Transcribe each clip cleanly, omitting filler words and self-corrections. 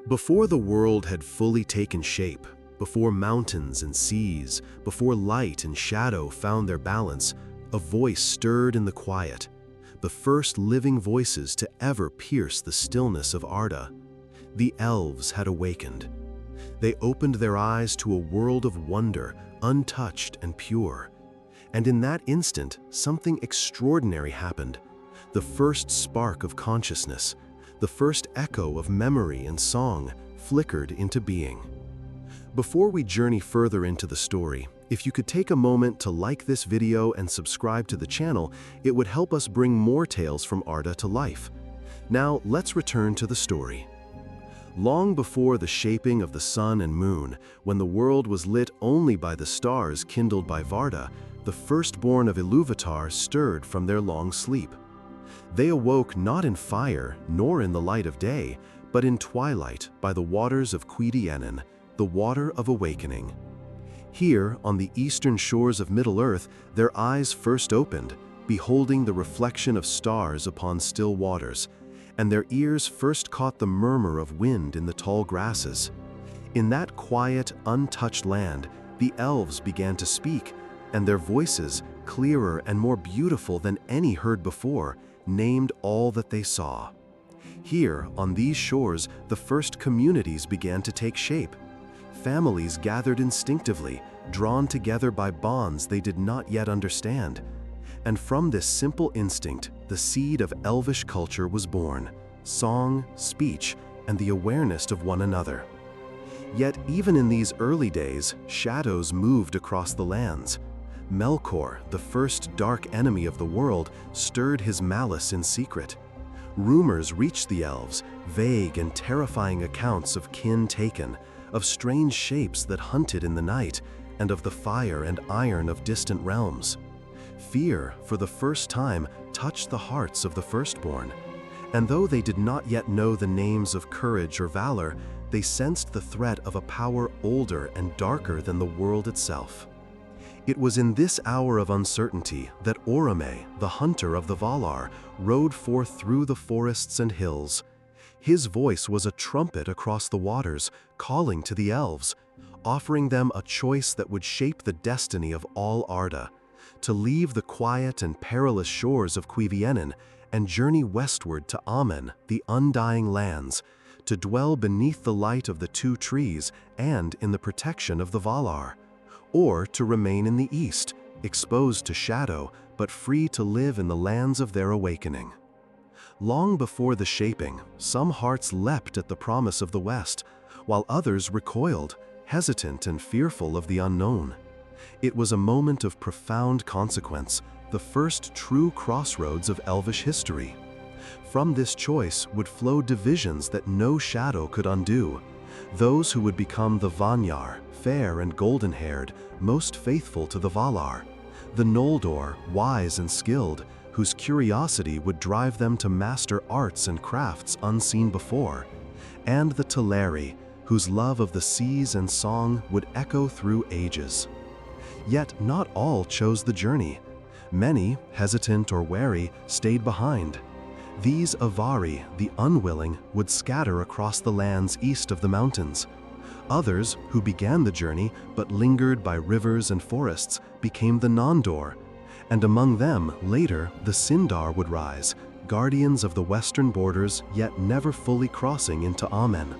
Before the world had fully taken shape, before mountains and seas, before light and shadow found their balance, a voice stirred in the quiet, the first living voices to ever pierce the stillness of Arda. The elves had awakened. They opened their eyes to a world of wonder, untouched and pure. And in that instant, something extraordinary happened. The first spark of consciousness, the first echo of memory and song flickered into being. Before we journey further into the story, if you could take a moment to like this video and subscribe to the channel, it would help us bring more tales from Arda to life. Now, let's return to the story. Long before the shaping of the sun and moon, when the world was lit only by the stars kindled by Varda, the firstborn of Ilúvatar stirred from their long sleep. They awoke not in fire nor in the light of day, but in twilight by the waters of Cuiviénen, the water of awakening. Here, on the eastern shores of Middle-earth, their eyes first opened, beholding the reflection of stars upon still waters, and their ears first caught the murmur of wind in the tall grasses. In that quiet, untouched land, the elves began to speak, and their voices, clearer and more beautiful than any heard before, named all that they saw. Here, on these shores, the first communities began to take shape. Families gathered instinctively, drawn together by bonds they did not yet understand. And from this simple instinct, the seed of elvish culture was born: song, speech, and the awareness of one another. Yet even in these early days, shadows moved across the lands. Melkor, the first dark enemy of the world, stirred his malice in secret. Rumors reached the elves, vague and terrifying accounts of kin taken, of strange shapes that hunted in the night, and of the fire and iron of distant realms. Fear, for the first time, touched the hearts of the firstborn, and though they did not yet know the names of courage or valor, they sensed the threat of a power older and darker than the world itself. It was in this hour of uncertainty that Oromë, the hunter of the Valar, rode forth through the forests and hills. His voice was a trumpet across the waters, calling to the elves, offering them a choice that would shape the destiny of all Arda: to leave the quiet and perilous shores of Cuivienen and journey westward to Amen, the undying lands, to dwell beneath the light of the two trees and in the protection of the Valar, or to remain in the east, exposed to shadow, but free to live in the lands of their awakening. Long before the shaping, some hearts leapt at the promise of the west, while others recoiled, hesitant and fearful of the unknown. It was a moment of profound consequence, the first true crossroads of elvish history. From this choice would flow divisions that no shadow could undo. Those who would become the Vanyar, fair and golden-haired, most faithful to the Valar; the Noldor, wise and skilled, whose curiosity would drive them to master arts and crafts unseen before; and the Teleri, whose love of the seas and song would echo through ages. Yet not all chose the journey. Many, hesitant or wary, stayed behind. These Avari, the unwilling, would scatter across the lands east of the mountains. Others, who began the journey but lingered by rivers and forests, became the Nandor, and among them, later, the Sindar would rise, guardians of the western borders yet never fully crossing into Amen.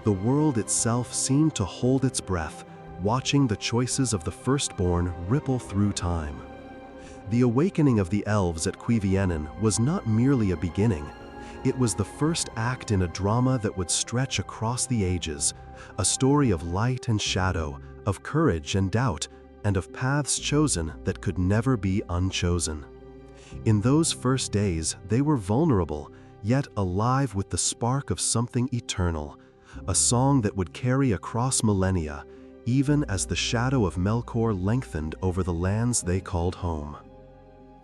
The world itself seemed to hold its breath, watching the choices of the firstborn ripple through time. The awakening of the elves at Cuivienen was not merely a beginning. It was the first act in a drama that would stretch across the ages, a story of light and shadow, of courage and doubt, and of paths chosen that could never be unchosen. In those first days, they were vulnerable, yet alive with the spark of something eternal, a song that would carry across millennia, even as the shadow of Melkor lengthened over the lands they called home.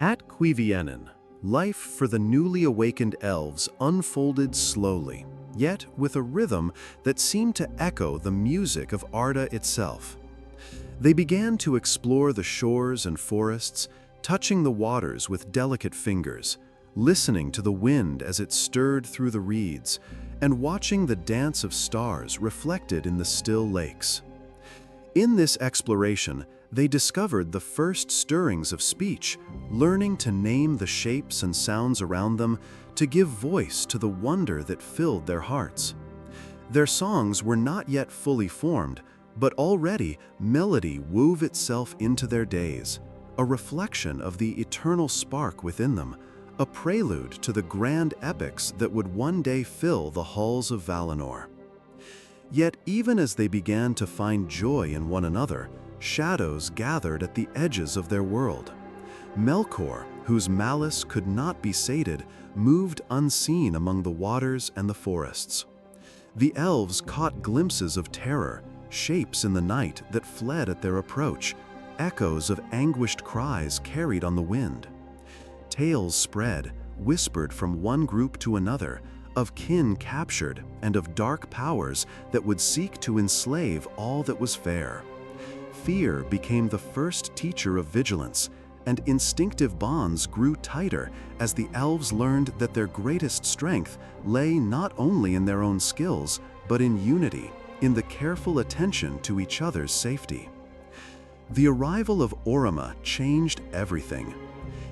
At Cuivienen, life for the newly awakened elves unfolded slowly, yet with a rhythm that seemed to echo the music of Arda itself. They began to explore the shores and forests, touching the waters with delicate fingers, listening to the wind as it stirred through the reeds, and watching the dance of stars reflected in the still lakes. In this exploration, they discovered the first stirrings of speech, learning to name the shapes and sounds around them to give voice to the wonder that filled their hearts. Their songs were not yet fully formed, but already melody wove itself into their days, a reflection of the eternal spark within them, a prelude to the grand epics that would one day fill the halls of Valinor. Yet even as they began to find joy in one another, shadows gathered at the edges of their world. Melkor, whose malice could not be sated, moved unseen among the waters and the forests. The elves caught glimpses of terror, shapes in the night that fled at their approach, echoes of anguished cries carried on the wind. Tales spread, whispered from one group to another, of kin captured and of dark powers that would seek to enslave all that was fair. Fear became the first teacher of vigilance, and instinctive bonds grew tighter as the elves learned that their greatest strength lay not only in their own skills, but in unity, in the careful attention to each other's safety. The arrival of Oromë changed everything.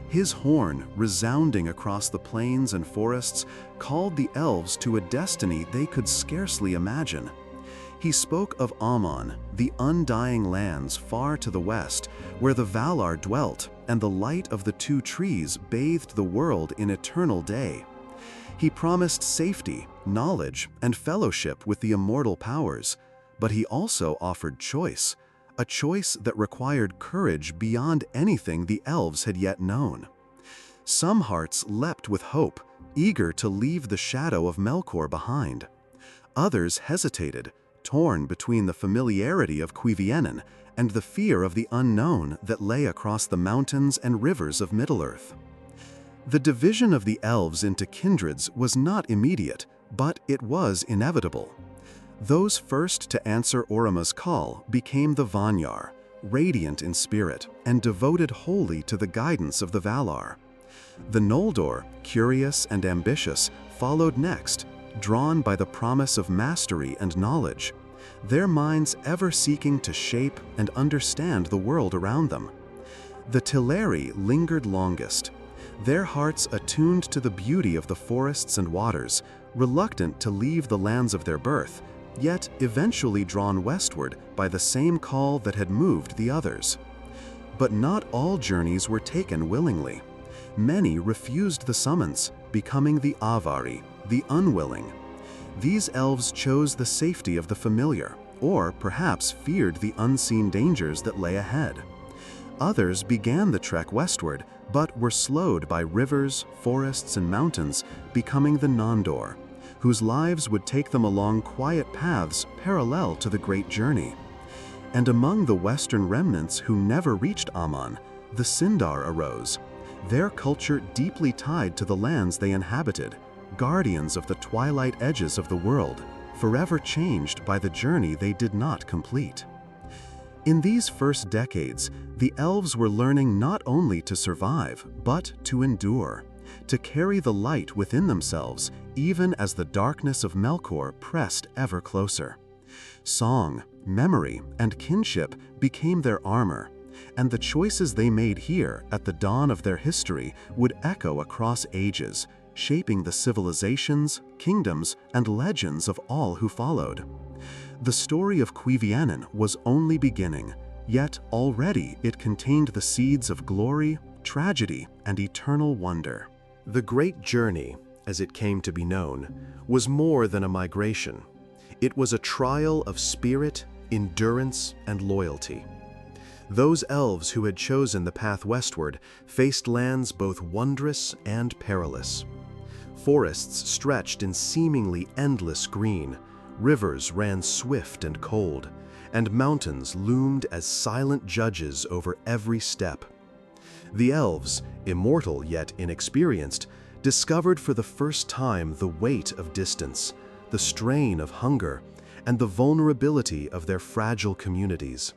His horn, resounding across the plains and forests, called the elves to a destiny they could scarcely imagine. He spoke of Aman, the undying lands far to the west, where the Valar dwelt, and the light of the two trees bathed the world in eternal day. He promised safety, knowledge, and fellowship with the immortal powers, but he also offered choice, a choice that required courage beyond anything the elves had yet known. Some hearts leapt with hope, eager to leave the shadow of Melkor behind. Others hesitated, torn between the familiarity of Cuiviénen and the fear of the unknown that lay across the mountains and rivers of Middle-earth. The division of the elves into kindreds was not immediate, but it was inevitable. Those first to answer Oromë's call became the Vanyar, radiant in spirit and devoted wholly to the guidance of the Valar. The Noldor, curious and ambitious, followed next, drawn by the promise of mastery and knowledge, their minds ever seeking to shape and understand the world around them. The Teleri lingered longest, their hearts attuned to the beauty of the forests and waters, reluctant to leave the lands of their birth, yet eventually drawn westward by the same call that had moved the others. But not all journeys were taken willingly. Many refused the summons, becoming the Avari, the unwilling. These elves chose the safety of the familiar, or perhaps feared the unseen dangers that lay ahead. Others began the trek westward, but were slowed by rivers, forests, and mountains, becoming the Nandor, whose lives would take them along quiet paths parallel to the great journey. And among the western remnants who never reached Aman, the Sindar arose, their culture deeply tied to the lands they inhabited, guardians of the twilight edges of the world, forever changed by the journey they did not complete. In these first decades, the elves were learning not only to survive, but to endure, to carry the light within themselves, even as the darkness of Melkor pressed ever closer. Song, memory, and kinship became their armor, and the choices they made here at the dawn of their history would echo across ages, shaping the civilizations, kingdoms, and legends of all who followed. The story of Cuivienen was only beginning, yet already it contained the seeds of glory, tragedy, and eternal wonder. The Great Journey, as it came to be known, was more than a migration. It was a trial of spirit, endurance, and loyalty. Those elves who had chosen the path westward faced lands both wondrous and perilous. Forests stretched in seemingly endless green, rivers ran swift and cold, and mountains loomed as silent judges over every step. The elves, immortal yet inexperienced, discovered for the first time the weight of distance, the strain of hunger, and the vulnerability of their fragile communities.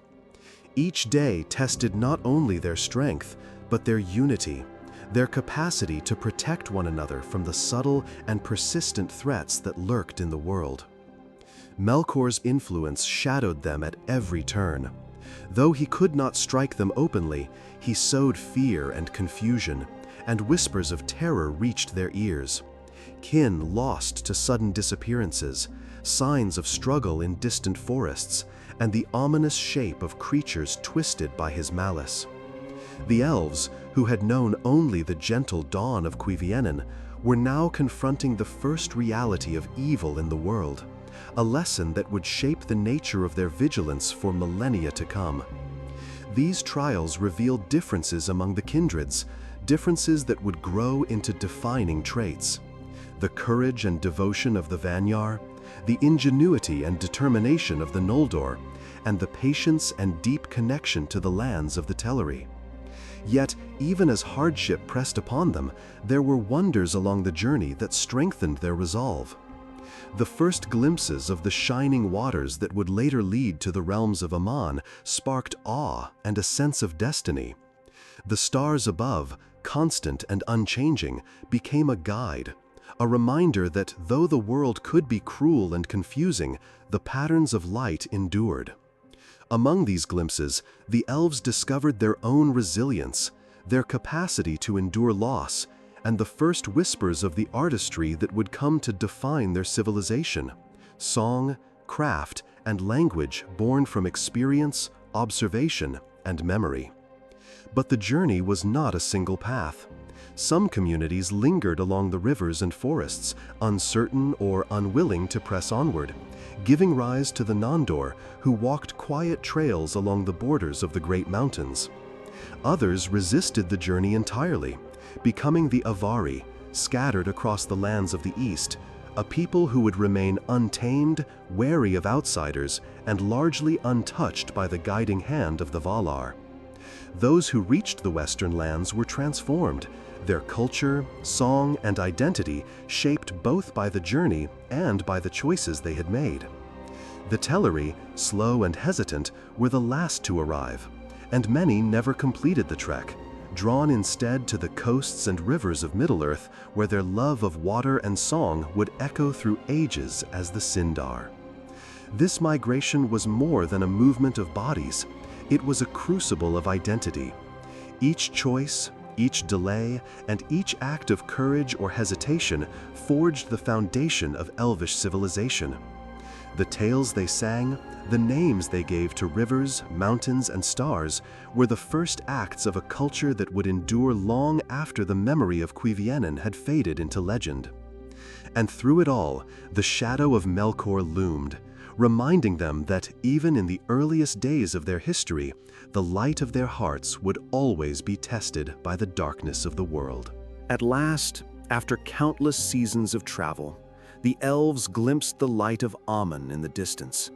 Each day tested not only their strength, but their unity, their capacity to protect one another from the subtle and persistent threats that lurked in the world. Melkor's influence shadowed them at every turn. Though he could not strike them openly, he sowed fear and confusion, and whispers of terror reached their ears. Kin lost to sudden disappearances, signs of struggle in distant forests, and the ominous shape of creatures twisted by his malice. The elves, who had known only the gentle dawn of Cuiviénen, were now confronting the first reality of evil in the world, a lesson that would shape the nature of their vigilance for millennia to come. These trials revealed differences among the kindreds, differences that would grow into defining traits. The courage and devotion of the Vanyar, the ingenuity and determination of the Noldor, and the patience and deep connection to the lands of the Teleri. Yet, even as hardship pressed upon them, there were wonders along the journey that strengthened their resolve. The first glimpses of the shining waters that would later lead to the realms of Aman sparked awe and a sense of destiny. The stars above, constant and unchanging, became a guide, a reminder that though the world could be cruel and confusing, the patterns of light endured. Among these glimpses, the elves discovered their own resilience, their capacity to endure loss, and the first whispers of the artistry that would come to define their civilization: song, craft, and language born from experience, observation, and memory. But the journey was not a single path. Some communities lingered along the rivers and forests, uncertain or unwilling to press onward, giving rise to the Nandor, who walked quiet trails along the borders of the great mountains. Others resisted the journey entirely, becoming the Avari, scattered across the lands of the east, a people who would remain untamed, wary of outsiders, and largely untouched by the guiding hand of the Valar. Those who reached the western lands were transformed, their culture, song, and identity shaped both by the journey and by the choices they had made. The Teleri, slow and hesitant, were the last to arrive, and many never completed the trek, drawn instead to the coasts and rivers of Middle-earth, where their love of water and song would echo through ages as the Sindar. This migration was more than a movement of bodies. It was a crucible of identity. Each choice, each delay, and each act of courage or hesitation forged the foundation of Elvish civilization. The tales they sang, the names they gave to rivers, mountains, and stars were the first acts of a culture that would endure long after the memory of Cuivienen had faded into legend. And through it all, the shadow of Melkor loomed, reminding them that even in the earliest days of their history, the light of their hearts would always be tested by the darkness of the world. At last, after countless seasons of travel, the elves glimpsed the light of Aman in the distance,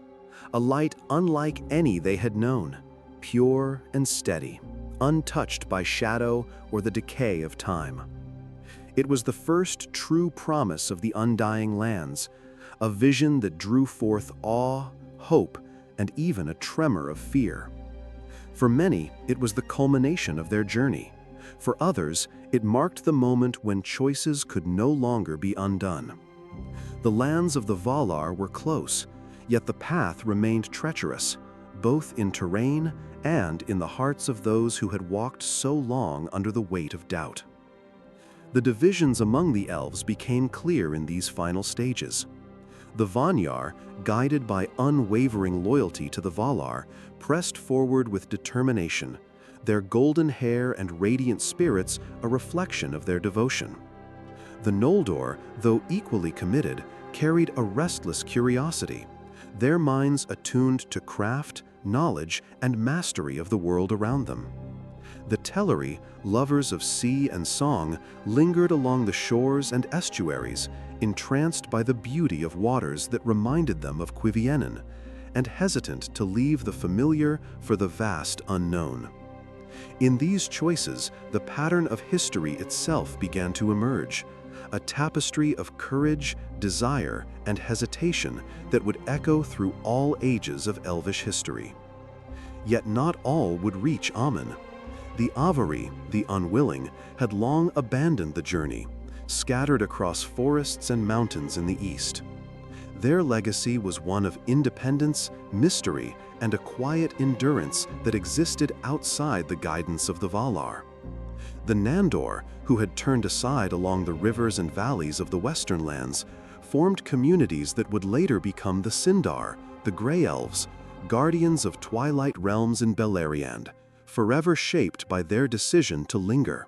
a light unlike any they had known, pure and steady, untouched by shadow or the decay of time. It was the first true promise of the undying lands, a vision that drew forth awe, hope, and even a tremor of fear. For many, it was the culmination of their journey. For others, it marked the moment when choices could no longer be undone. The lands of the Valar were close, yet the path remained treacherous, both in terrain and in the hearts of those who had walked so long under the weight of doubt. The divisions among the elves became clear in these final stages. The Vanyar, guided by unwavering loyalty to the Valar, pressed forward with determination, their golden hair and radiant spirits a reflection of their devotion. The Noldor, though equally committed, carried a restless curiosity, their minds attuned to craft, knowledge, and mastery of the world around them. The Teleri, lovers of sea and song, lingered along the shores and estuaries, entranced by the beauty of waters that reminded them of Cuivienen, and hesitant to leave the familiar for the vast unknown. In these choices, the pattern of history itself began to emerge, a tapestry of courage, desire, and hesitation that would echo through all ages of Elvish history. Yet not all would reach Aman. The Avari, the unwilling, had long abandoned the journey, scattered across forests and mountains in the east. Their legacy was one of independence, mystery, and a quiet endurance that existed outside the guidance of the Valar. The Nandor, who had turned aside along the rivers and valleys of the western lands, formed communities that would later become the Sindar, the Grey Elves, guardians of twilight realms in Beleriand, forever shaped by their decision to linger.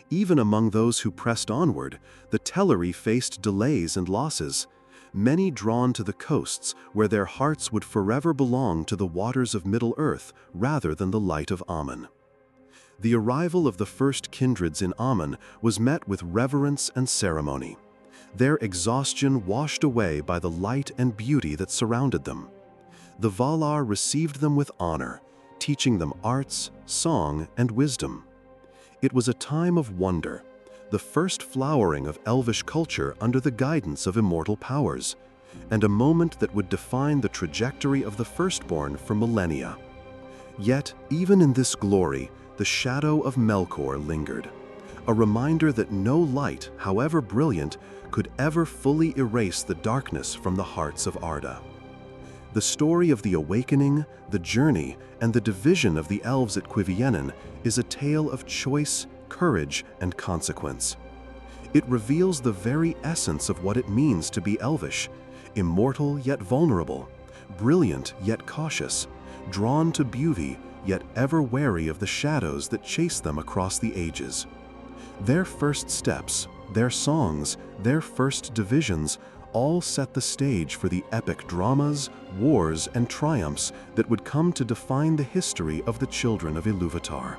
Even among those who pressed onward, the Teleri faced delays and losses, many drawn to the coasts where their hearts would forever belong to the waters of Middle-earth rather than the light of Aman. The arrival of the first kindreds in Aman was met with reverence and ceremony, their exhaustion washed away by the light and beauty that surrounded them. The Valar received them with honor, teaching them arts, song, and wisdom. It was a time of wonder, the first flowering of Elvish culture under the guidance of immortal powers, and a moment that would define the trajectory of the Firstborn for millennia. Yet, even in this glory, the shadow of Melkor lingered, a reminder that no light, however brilliant, could ever fully erase the darkness from the hearts of Arda. The story of the awakening, the journey, and the division of the elves at Cuiviénen is a tale of choice, courage, and consequence. It reveals the very essence of what it means to be elvish, immortal yet vulnerable, brilliant yet cautious, drawn to beauty yet ever wary of the shadows that chase them across the ages. Their first steps, their songs, their first divisions all set the stage for the epic dramas, wars, and triumphs that would come to define the history of the children of Ilúvatar.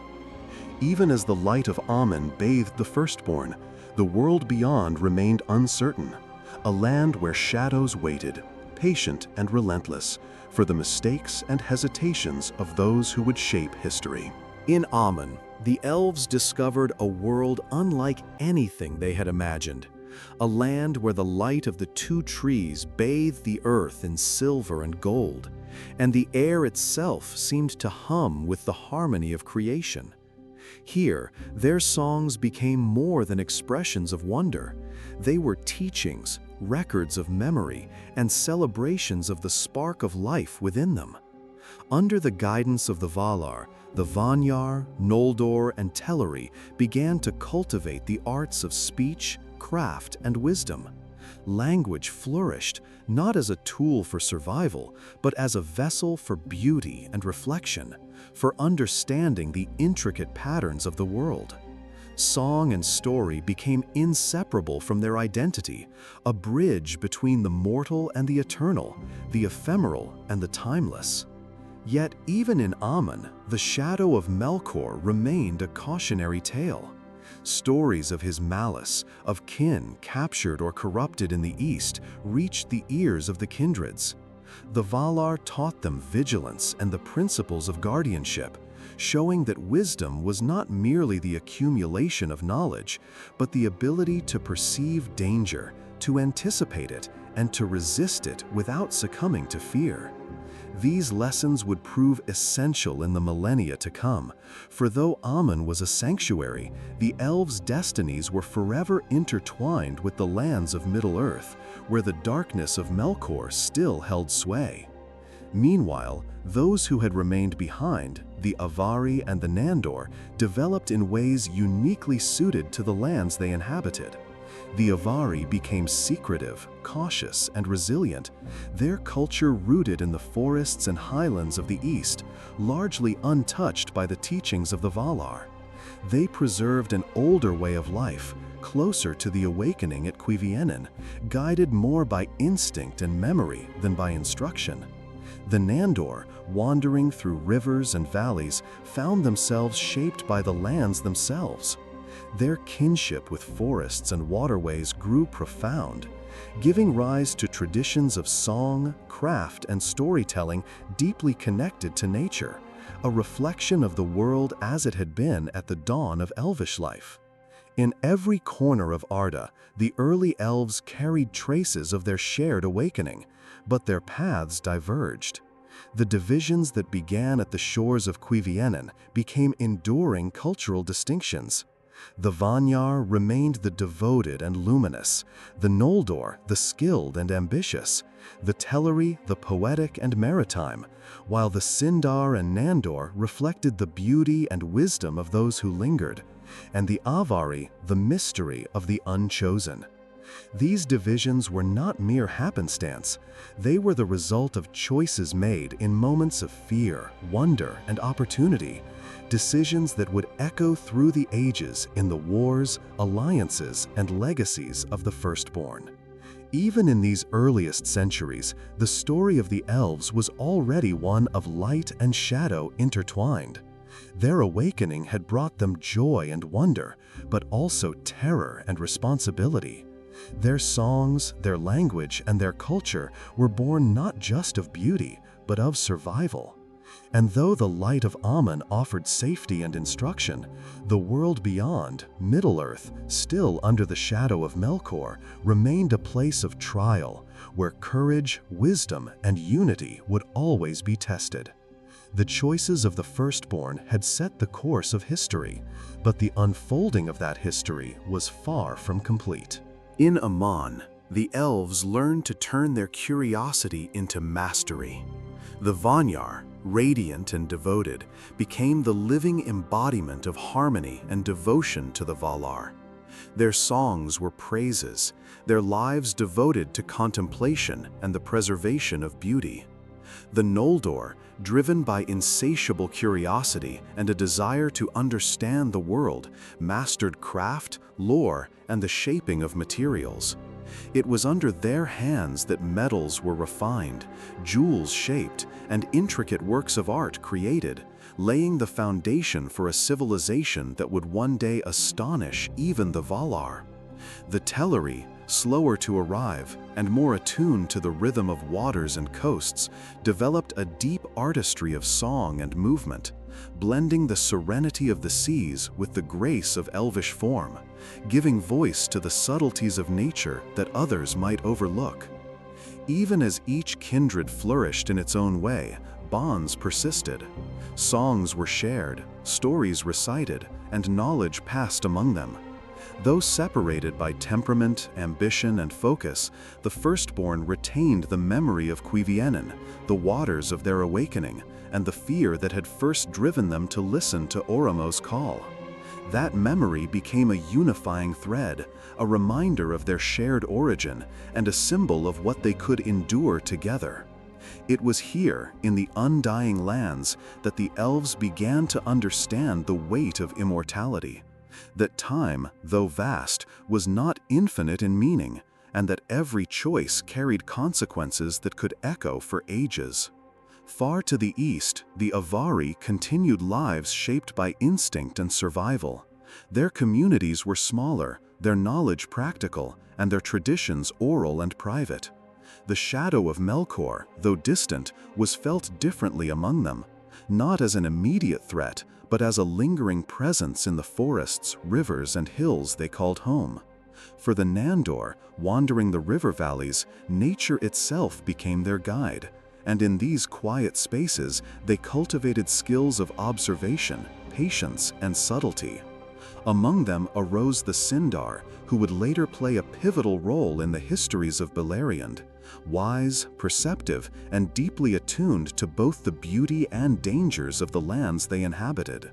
Even as the light of Aman bathed the Firstborn, the world beyond remained uncertain, a land where shadows waited, patient and relentless, for the mistakes and hesitations of those who would shape history. In Aman, the elves discovered a world unlike anything they had imagined, a land where the light of the two trees bathed the earth in silver and gold, and the air itself seemed to hum with the harmony of creation. Here, their songs became more than expressions of wonder. They were teachings, records of memory, and celebrations of the spark of life within them. Under the guidance of the Valar, the Vanyar, Noldor, and Teleri began to cultivate the arts of speech, craft, and wisdom. Language flourished, not as a tool for survival, but as a vessel for beauty and reflection, for understanding the intricate patterns of the world. Song and story became inseparable from their identity, a bridge between the mortal and the eternal, the ephemeral and the timeless. Yet even in Aman, the shadow of Melkor remained a cautionary tale. Stories of his malice, of kin captured or corrupted in the east, reached the ears of the kindreds. The Valar taught them vigilance and the principles of guardianship, showing that wisdom was not merely the accumulation of knowledge, but the ability to perceive danger, to anticipate it, and to resist it without succumbing to fear. These lessons would prove essential in the millennia to come, for though Aman was a sanctuary, the elves' destinies were forever intertwined with the lands of Middle-earth, where the darkness of Melkor still held sway. Meanwhile, those who had remained behind, the Avari and the Nandor, developed in ways uniquely suited to the lands they inhabited. The Avari became secretive, cautious, and resilient, their culture rooted in the forests and highlands of the east, largely untouched by the teachings of the Valar. They preserved an older way of life, closer to the awakening at Cuiviénen, guided more by instinct and memory than by instruction. The Nandor, wandering through rivers and valleys, found themselves shaped by the lands themselves. Their kinship with forests and waterways grew profound, giving rise to traditions of song, craft, and storytelling deeply connected to nature, a reflection of the world as it had been at the dawn of elvish life. In every corner of Arda, the early elves carried traces of their shared awakening, but their paths diverged. The divisions that began at the shores of Cuiviénen became enduring cultural distinctions. The Vanyar remained the devoted and luminous, the Noldor the skilled and ambitious, the Teleri the poetic and maritime, while the Sindar and Nandor reflected the beauty and wisdom of those who lingered, and the Avari the mystery of the unchosen. These divisions were not mere happenstance. They were the result of choices made in moments of fear, wonder, and opportunity, decisions that would echo through the ages in the wars, alliances, and legacies of the Firstborn. Even in these earliest centuries, the story of the Elves was already one of light and shadow intertwined. Their awakening had brought them joy and wonder, but also terror and responsibility. Their songs, their language, and their culture were born not just of beauty, but of survival. And though the light of Amun offered safety and instruction, the world beyond, Middle-earth, still under the shadow of Melkor, remained a place of trial, where courage, wisdom, and unity would always be tested. The choices of the Firstborn had set the course of history, but the unfolding of that history was far from complete. In Aman, the Elves learned to turn their curiosity into mastery. The Vanyar, radiant and devoted, became the living embodiment of harmony and devotion to the Valar. Their songs were praises, their lives devoted to contemplation and the preservation of beauty. The Noldor, driven by insatiable curiosity and a desire to understand the world, mastered craft, lore, and the shaping of materials. It was under their hands that metals were refined, jewels shaped, and intricate works of art created, laying the foundation for a civilization that would one day astonish even the Valar. The Teleri, slower to arrive and more attuned to the rhythm of waters and coasts, developed a deep artistry of song and movement, blending the serenity of the seas with the grace of elvish form, giving voice to the subtleties of nature that others might overlook. Even as each kindred flourished in its own way, bonds persisted. Songs were shared, stories recited, and knowledge passed among them. Though separated by temperament, ambition, and focus, the Firstborn retained the memory of Cuivienen, the waters of their awakening, and the fear that had first driven them to listen to Oromo's call. That memory became a unifying thread, a reminder of their shared origin, and a symbol of what they could endure together. It was here, in the undying lands, that the Elves began to understand the weight of immortality. That time, though vast, was not infinite in meaning, and that every choice carried consequences that could echo for ages. Far to the east, the Avari continued lives shaped by instinct and survival. Their communities were smaller, their knowledge practical, and their traditions oral and private. The shadow of Melkor, though distant, was felt differently among them, not as an immediate threat, but as a lingering presence in the forests, rivers, and hills they called home. For the Nandor, wandering the river valleys, nature itself became their guide, and in these quiet spaces they cultivated skills of observation, patience, and subtlety. Among them arose the Sindar, who would later play a pivotal role in the histories of Beleriand, wise, perceptive, and deeply attuned to both the beauty and dangers of the lands they inhabited.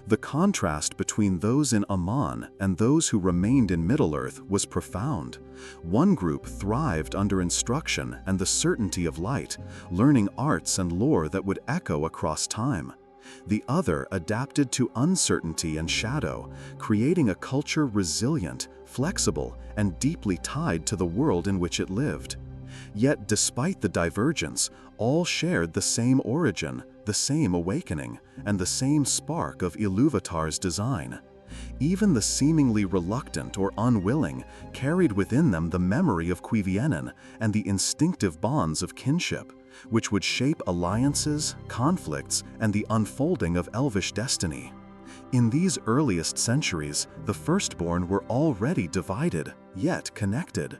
The contrast between those in Aman and those who remained in Middle-earth was profound. One group thrived under instruction and the certainty of light, learning arts and lore that would echo across time. The other adapted to uncertainty and shadow, creating a culture resilient, flexible, and deeply tied to the world in which it lived. Yet despite the divergence, all shared the same origin, the same awakening, and the same spark of Ilúvatar's design. Even the seemingly reluctant or unwilling carried within them the memory of Cuivienen and the instinctive bonds of kinship, which would shape alliances, conflicts, and the unfolding of elvish destiny. In these earliest centuries, the Firstborn were already divided, yet connected.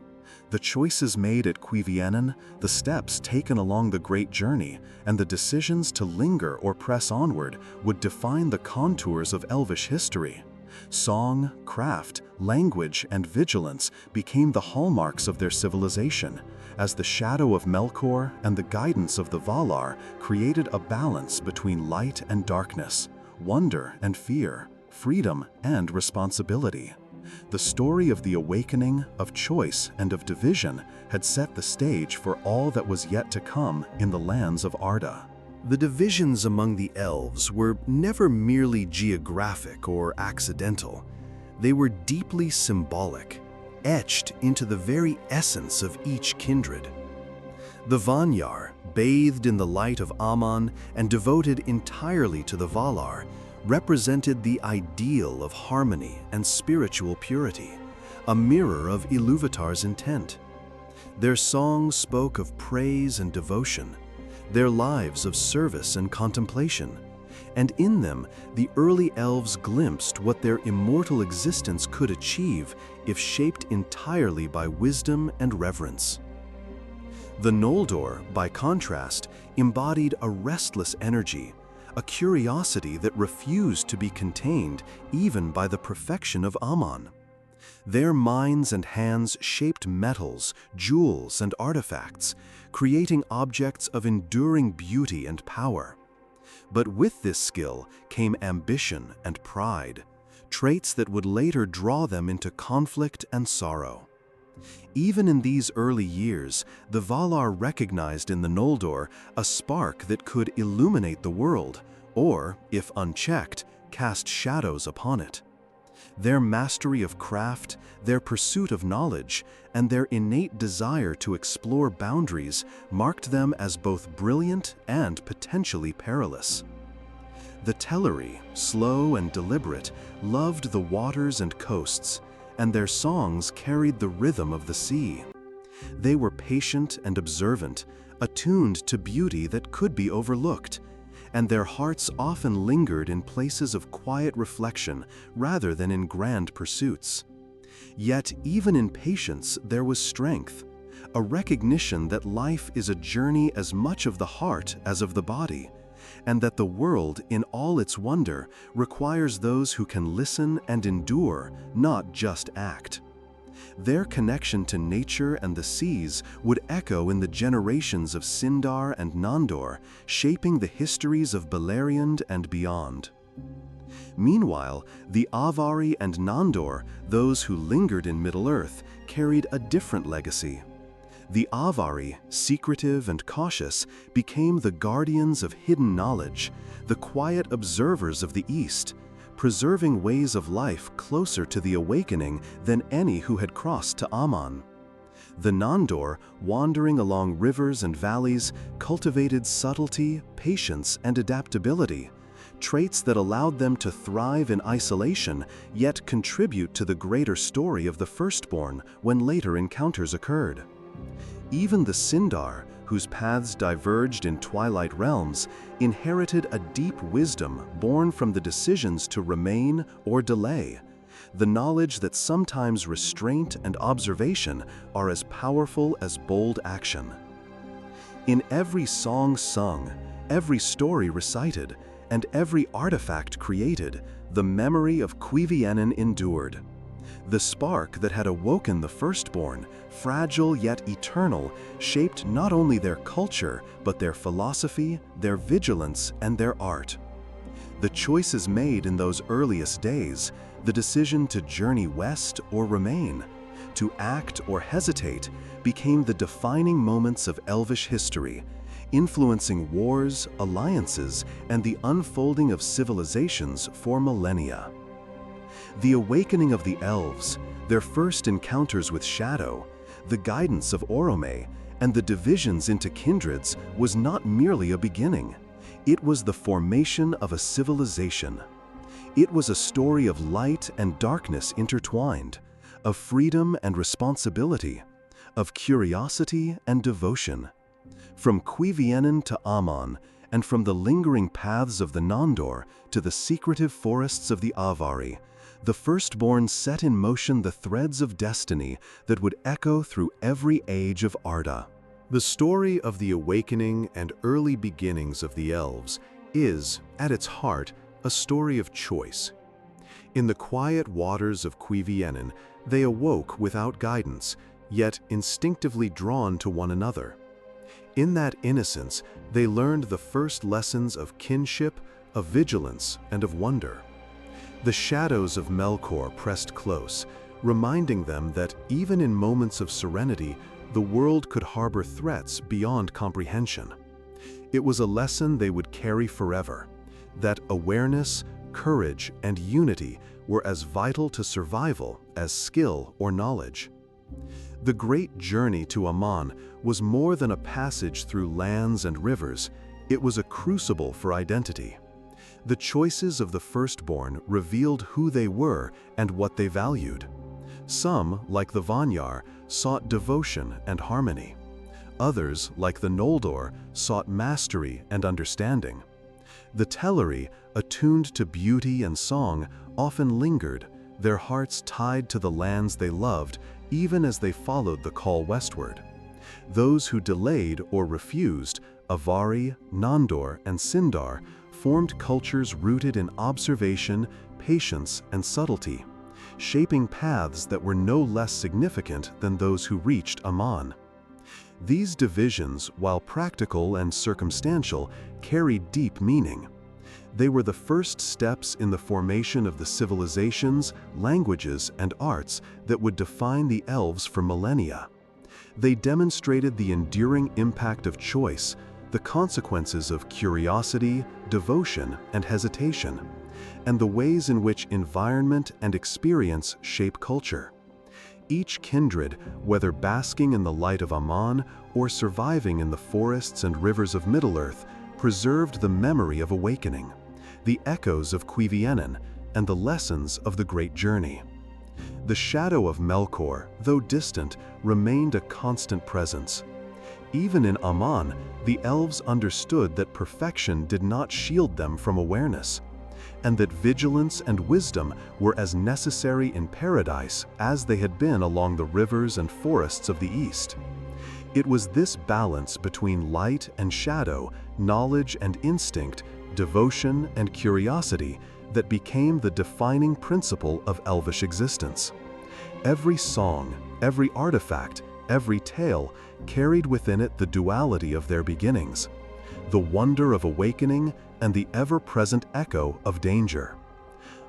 The choices made at Cuiviénen, the steps taken along the great journey, and the decisions to linger or press onward would define the contours of Elvish history. Song, craft, language, and vigilance became the hallmarks of their civilization, as the shadow of Melkor and the guidance of the Valar created a balance between light and darkness, wonder and fear, freedom and responsibility. The story of the awakening, of choice, and of division had set the stage for all that was yet to come in the lands of Arda. The divisions among the elves were never merely geographic or accidental. They were deeply symbolic, etched into the very essence of each kindred. The Vanyar, bathed in the light of Aman and devoted entirely to the Valar, represented the ideal of harmony and spiritual purity, a mirror of Ilúvatar's intent. Their songs spoke of praise and devotion, their lives of service and contemplation, and in them the early elves glimpsed what their immortal existence could achieve if shaped entirely by wisdom and reverence. The Noldor, by contrast, embodied a restless energy, a curiosity that refused to be contained even by the perfection of Aman. Their minds and hands shaped metals, jewels, and artifacts, creating objects of enduring beauty and power. But with this skill came ambition and pride, traits that would later draw them into conflict and sorrow. Even in these early years, the Valar recognized in the Noldor a spark that could illuminate the world, or, if unchecked, cast shadows upon it. Their mastery of craft, their pursuit of knowledge, and their innate desire to explore boundaries marked them as both brilliant and potentially perilous. The Teleri, slow and deliberate, loved the waters and coasts, and their songs carried the rhythm of the sea. They were patient and observant, attuned to beauty that could be overlooked, and their hearts often lingered in places of quiet reflection rather than in grand pursuits. Yet even in patience there was strength, a recognition that life is a journey as much of the heart as of the body, and that the world, in all its wonder, requires those who can listen and endure, not just act. Their connection to nature and the seas would echo in the generations of Sindar and Nandor, shaping the histories of Beleriand and beyond. Meanwhile, the Avari and Nandor, those who lingered in Middle-earth, carried a different legacy. The Avari, secretive and cautious, became the guardians of hidden knowledge, the quiet observers of the East, preserving ways of life closer to the awakening than any who had crossed to Aman. The Nandor, wandering along rivers and valleys, cultivated subtlety, patience, and adaptability, traits that allowed them to thrive in isolation yet contribute to the greater story of the Firstborn when later encounters occurred. Even the Sindar, whose paths diverged in twilight realms, inherited a deep wisdom born from the decisions to remain or delay, the knowledge that sometimes restraint and observation are as powerful as bold action. In every song sung, every story recited, and every artifact created, the memory of Cuiviénen endured. The spark that had awoken the Firstborn, fragile yet eternal, shaped not only their culture, but their philosophy, their vigilance, and their art. The choices made in those earliest days, the decision to journey west or remain, to act or hesitate, became the defining moments of Elvish history, influencing wars, alliances, and the unfolding of civilizations for millennia. The awakening of the Elves, their first encounters with shadow, the guidance of Oromë, and the divisions into kindreds was not merely a beginning. It was the formation of a civilization. It was a story of light and darkness intertwined, of freedom and responsibility, of curiosity and devotion. From Cuiviénen to Aman, and from the lingering paths of the Nandor to the secretive forests of the Avari, the Firstborn set in motion the threads of destiny that would echo through every age of Arda. The story of the awakening and early beginnings of the Elves is, at its heart, a story of choice. In the quiet waters of Cuiviénen, they awoke without guidance, yet instinctively drawn to one another. In that innocence, they learned the first lessons of kinship, of vigilance, and of wonder. The shadows of Melkor pressed close, reminding them that even in moments of serenity, the world could harbor threats beyond comprehension. It was a lesson they would carry forever, that awareness, courage, and unity were as vital to survival as skill or knowledge. The great journey to Aman was more than a passage through lands and rivers, it was a crucible for identity. The choices of the Firstborn revealed who they were and what they valued. Some, like the Vanyar, sought devotion and harmony. Others, like the Noldor, sought mastery and understanding. The Teleri, attuned to beauty and song, often lingered, their hearts tied to the lands they loved, even as they followed the call westward. Those who delayed or refused, Avari, Nandor, and Sindar, formed cultures rooted in observation, patience, and subtlety, shaping paths that were no less significant than those who reached Aman. These divisions, while practical and circumstantial, carried deep meaning. They were the first steps in the formation of the civilizations, languages, and arts that would define the Elves for millennia. They demonstrated the enduring impact of choice, the consequences of curiosity, devotion, and hesitation, and the ways in which environment and experience shape culture. Each kindred, whether basking in the light of Aman or surviving in the forests and rivers of Middle-earth, preserved the memory of awakening, the echoes of Cuivienen, and the lessons of the great journey. The shadow of Melkor, though distant, remained a constant presence. Even in Aman, the Elves understood that perfection did not shield them from awareness, and that vigilance and wisdom were as necessary in paradise as they had been along the rivers and forests of the East. It was this balance between light and shadow, knowledge and instinct, devotion and curiosity that became the defining principle of Elvish existence. Every song, every artifact, every tale carried within it the duality of their beginnings, the wonder of awakening and the ever-present echo of danger.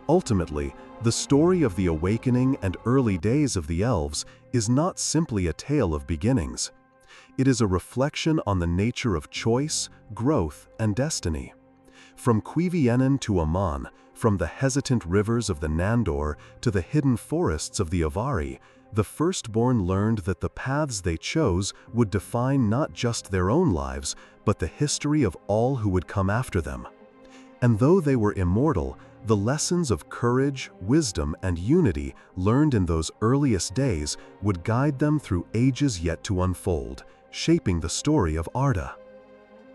Ultimately, the story of the awakening and early days of the Elves is not simply a tale of beginnings. It is a reflection on the nature of choice, growth, and destiny. From Cuivienen to Aman, from the hesitant rivers of the Nandor to the hidden forests of the Avari, the Firstborn learned that the paths they chose would define not just their own lives, but the history of all who would come after them. And though they were immortal, the lessons of courage, wisdom, and unity learned in those earliest days would guide them through ages yet to unfold, shaping the story of Arda.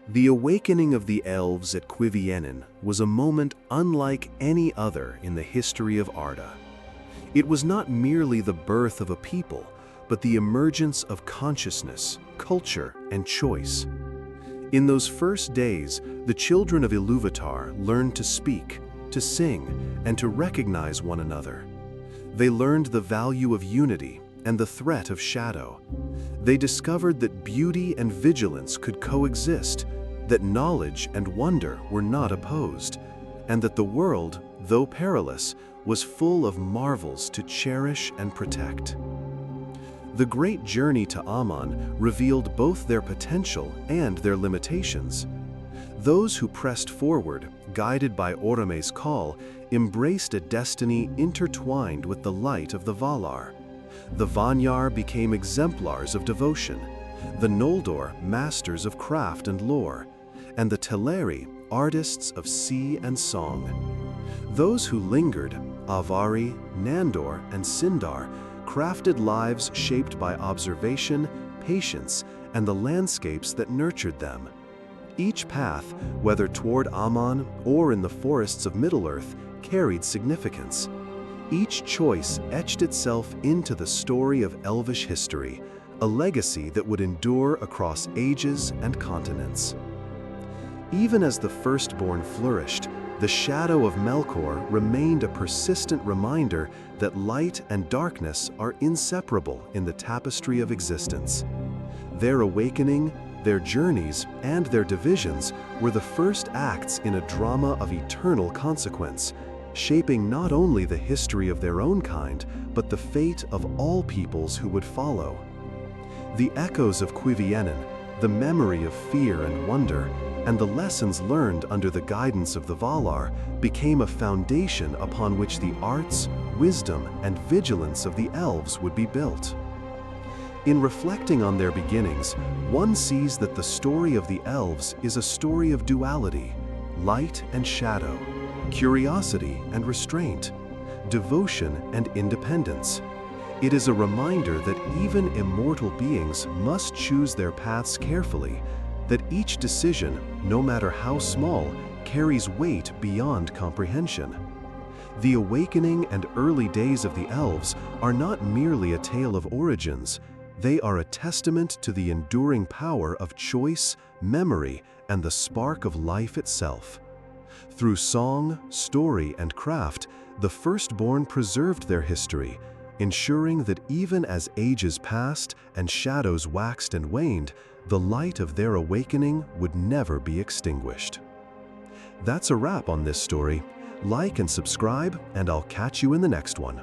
The awakening of the Elves at Cuivienen was a moment unlike any other in the history of Arda. It was not merely the birth of a people, but the emergence of consciousness, culture, and choice. In those first days, the children of Ilúvatar learned to speak, to sing, and to recognize one another. They learned the value of unity and the threat of shadow. They discovered that beauty and vigilance could coexist, that knowledge and wonder were not opposed, and that the world, though perilous, was full of marvels to cherish and protect. The great journey to Aman revealed both their potential and their limitations. Those who pressed forward, guided by Oromë's call, embraced a destiny intertwined with the light of the Valar. The Vanyar became exemplars of devotion, the Noldor masters of craft and lore, and the Teleri artists of sea and song. Those who lingered, Avari, Nandor, and Sindar, crafted lives shaped by observation, patience, and the landscapes that nurtured them. Each path, whether toward Aman or in the forests of Middle-earth, carried significance. Each choice etched itself into the story of Elvish history, a legacy that would endure across ages and continents. Even as the Firstborn flourished, the shadow of Melkor remained a persistent reminder that light and darkness are inseparable in the tapestry of existence. Their awakening, their journeys, and their divisions were the first acts in a drama of eternal consequence, shaping not only the history of their own kind, but the fate of all peoples who would follow. The echoes of Cuiviénen, the memory of fear and wonder, and the lessons learned under the guidance of the Valar became a foundation upon which the arts, wisdom, and vigilance of the Elves would be built. In reflecting on their beginnings, one sees that the story of the Elves is a story of duality, light and shadow, curiosity and restraint, devotion and independence. It is a reminder that even immortal beings must choose their paths carefully, that each decision, no matter how small, carries weight beyond comprehension. The awakening and early days of the Elves are not merely a tale of origins, they are a testament to the enduring power of choice, memory, and the spark of life itself. Through song, story, and craft, the Firstborn preserved their history, ensuring that even as ages passed and shadows waxed and waned, the light of their awakening would never be extinguished. That's a wrap on this story. Like and subscribe, and I'll catch you in the next one.